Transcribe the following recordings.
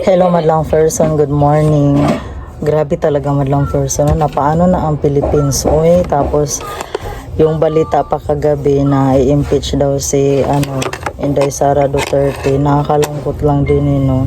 Hello madlang person, good morning. Grabe talaga madlang person, napaano na ang Philippines, oy. Tapos yung balita pa kagabi na i-impeach daw si Inday Sara Duterte, nakakalungkot lang din no.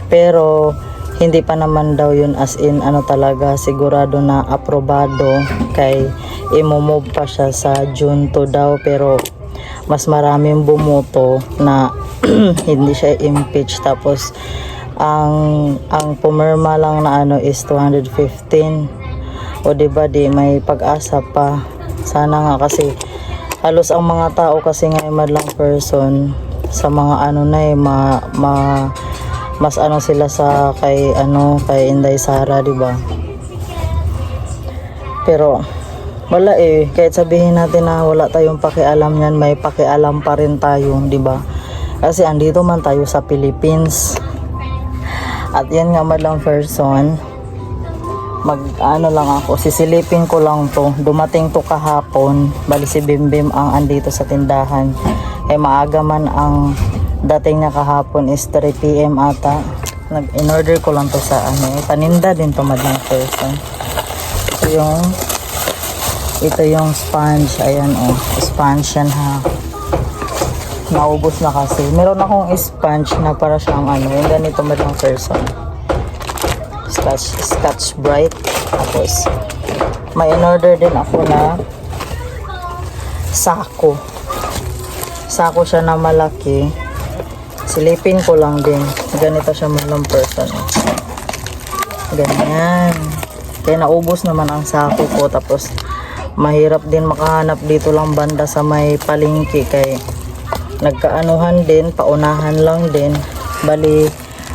Pero hindi pa naman daw yun as in talaga sigurado na aprobado, kay imomove pa siya sa June 2 daw, pero mas maraming bumoto na hindi siya impeach. Tapos ang pumirma lang na is 215. O diba di may pag-asa pa. Sana nga, kasi halos ang mga tao kasi ngayon madlang person sa mga mas sila sa kay Inday Sara, diba? Pero wala kahit sabihin natin na wala tayong pakialam yan, may pakialam pa rin tayo, diba? Kasi andito man tayo sa Philippines. At yan nga madlang person, lang ako, sisilipin ko lang to. Dumating to kahapon, bali si Bimbim ang andito sa tindahan. Maaga man ang dating niya kahapon, is 3 PM ata. In-order ko lang to sa paninda din to madlang person. Ito yung sponge, ayan sponge yan ha. Naubos na kasi. Meron akong sponge na para siyang yung ganito madlang person. Scotch Brite. Tapos may in-order din ako na sako. Sako siya na malaki. Silipin ko lang din. Ganito siya madlang person. Ganyan. Kaya naubos naman ang sako ko. Tapos mahirap din makahanap dito lang banda sa may palengke, kay nagkaanuhan din, paunahan lang din. Bali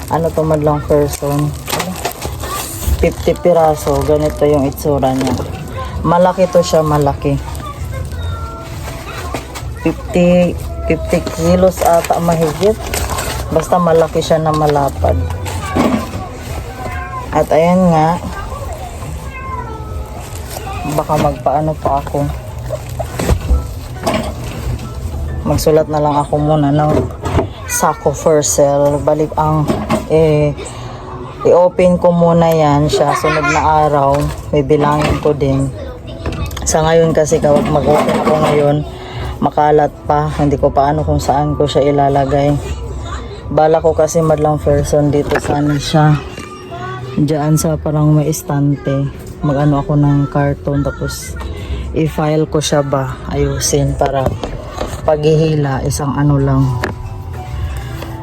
to madlang person, 50 piraso. Ganito yung itsura niya. Malaki to siya, malaki. 50 kilos ata mahigit. Basta malaki siya na malapad. At ayan nga, baka magpaano pa ako, magsulat na lang ako muna ng sako for sale. Balik ang i-open ko muna yan siya, sunod na araw bibilangin ko din. Sa ngayon kasi kapag mag-open ako ngayon, makalat pa, hindi ko paano kung saan ko siya ilalagay. Bala ko kasi madlang person dito sana siya, diyan sa parang may estante, ako ng karton, tapos i-file ko siya ba, ayusin para paghihila isang lang.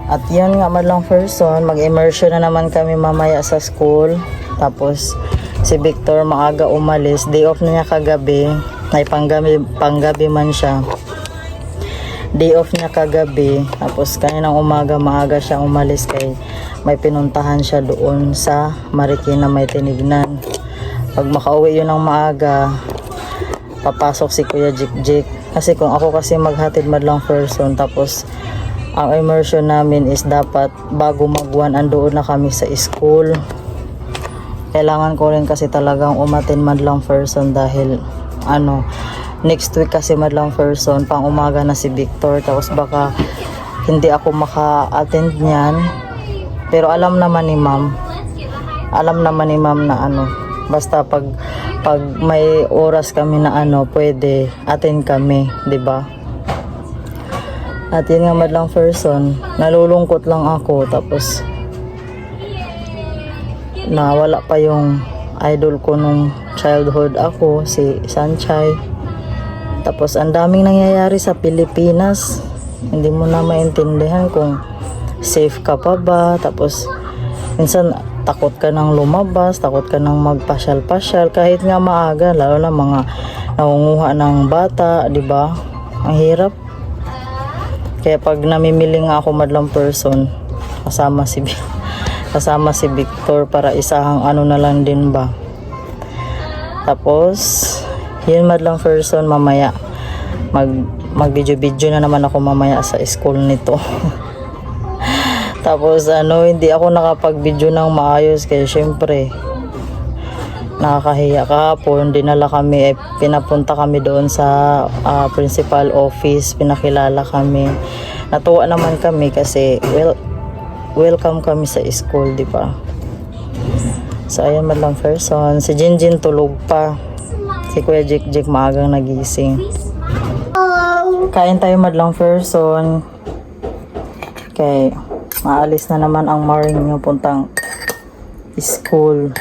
At yan nga madlang person, mag-immersion na naman kami mamaya sa school. Tapos si Victor maaga umalis, day off na niya kagabi, ay panggabi man siya, day off niya kagabi. Tapos kaninang umaga maaga siya umalis, kay may pinuntahan siya doon sa Marikina, may tinignan. Pag makauwi yun ng maaga, papasok si Kuya Jik. Kasi kung ako kasi maghatid madlang person, tapos ang immersion namin is dapat bago mag-1 andoon na kami sa school. Kailangan ko rin kasi talagang umatin madlang person dahil next week kasi madlang person, pang umaga na si Victor. Tapos baka hindi ako maka-attend niyan. Pero alam naman ni ma'am na basta pag may oras kami na pwede attend kami, 'di ba? At yun nga madlang person, nalulungkot lang ako. Tapos nawala pa yung idol ko nung childhood ako, si Sanchay. Tapos ang daming nangyayari sa Pilipinas, hindi mo na maintindihan kung safe ka pa ba. Tapos minsan takot ka nang lumabas, takot ka nang magpasyal-pasyal kahit nga maaga, lalo na mga nangunguha ng bata, 'di ba? Ang hirap. Kaya pag namimili nga ako madlang person, kasama si Victor para isahang na lang din ba. Tapos yun madlang person, mamaya mag-video na naman ako mamaya sa school nito. Tapos hindi ako nakapag-video ng maayos, kaya syempre nakakahiya. Kahapon dinala kami, pinapunta kami doon sa principal office, pinakilala kami. Natuwa naman kami kasi welcome kami sa school, di ba? So, ayan madlang person. Si Jinjin tulog pa. Si Kuya Jik maagang nagising. Kain tayo madlang person. Okay. Maalis na naman ang Maring yung puntang school.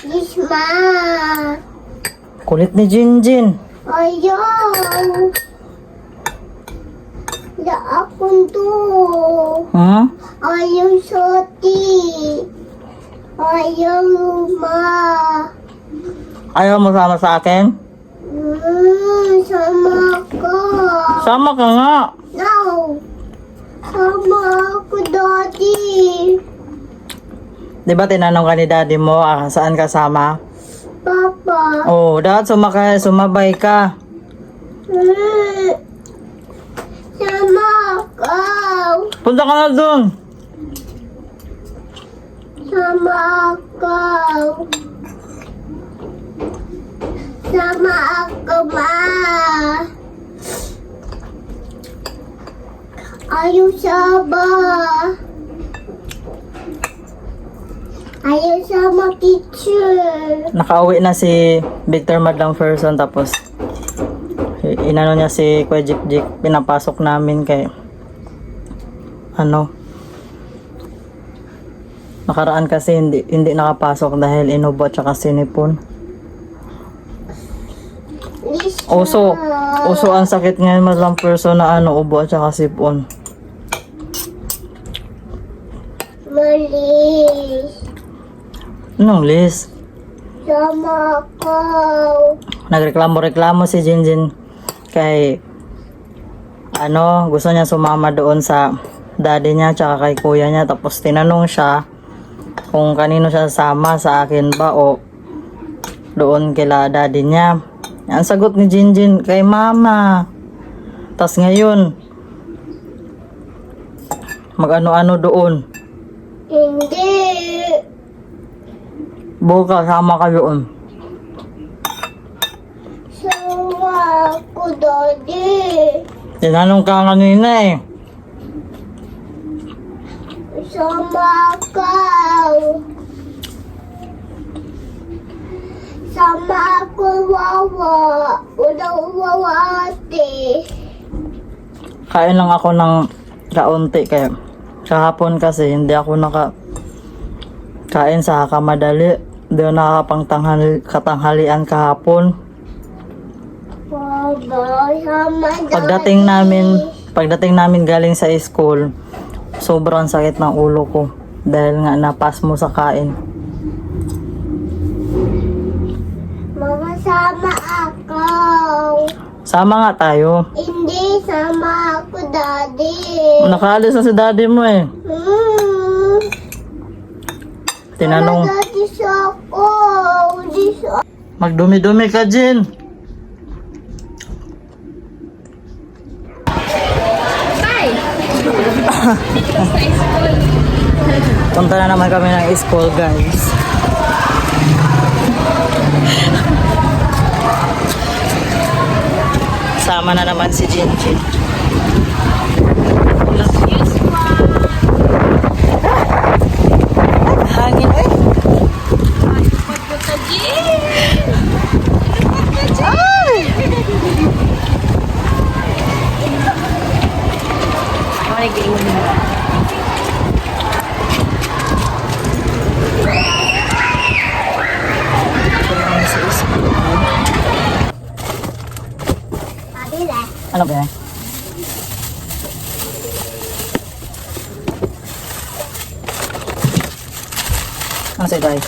Isma! Kulit ni Jinjin. Ayaw! Da akong to. Hmm? Ayaw soti. Ayaw ma. Ayaw mo sama sa akin? Sama ka. Sama ka nga. No. Sama ako, Daddy. Di ba tinanong ka ni daddy mo, saan ka sama? Papa. Oh, dapat sumabay ka. Sama ako. Punta ka na dun. Sama ako. Sama ako, ma. Ayaw sama. Ayaw sama teacher. Nakauwi na si Victor madlang person, tapos inano niya si Kuya Jik, pinapasok namin kay nakaraan kasi hindi nakapasok dahil inubo at saka sinipon. Uso ang sakit ngayon madlang person na ubo at saka sipon. Malis. Anong Liz? Sama ako. Nagreklamo si Jinjin kay gusto niya sumama doon sa daddy niya tsaka kay kuya niya, tapos tinanong siya kung kanino siya sama, sa akin ba o doon kila daddy niya. Ang sagot ni Jinjin, kay mama. Tas ngayon mag-ano doon. Hindi. Bukas sama ka doon. Sama ako, Daddy. Tinanong ka kanina eh. Sama ka. Sama ako, wawa. Walang wawate. Kain lang ako ng kaunti kaya kahapon kasi hindi ako kain sa kamadali. Di ako katanghalian kahapon. Baba, sama Pagdating namin galing sa school, sobrang sakit ng ulo ko dahil nga napas mo sa kain. Mama, sama ako. Sama nga tayo. Hindi, sama ako, Daddy. Nakaalis na si daddy mo eh. Tinanong, Daddy, sa ako. magdumi-dumi ka, Jin. Punta na naman kami ng school, guys. Sama na naman si Jinjin. Hangin eh. Ano ba yan? Ano sa'yo tayo?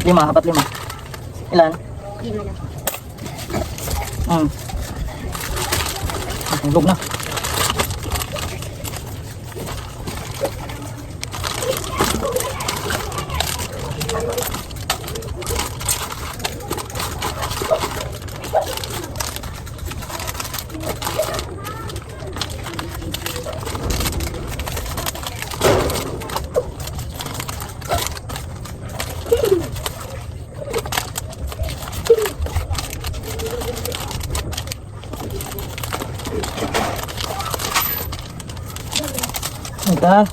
Lima, apat lima. Ilan? Hulog na. Ha?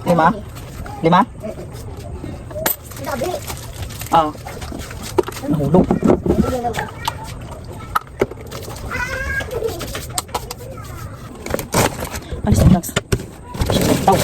Lima? Lima? Gabi. Ah. Nahulog. Alis na, Max. Siya daw.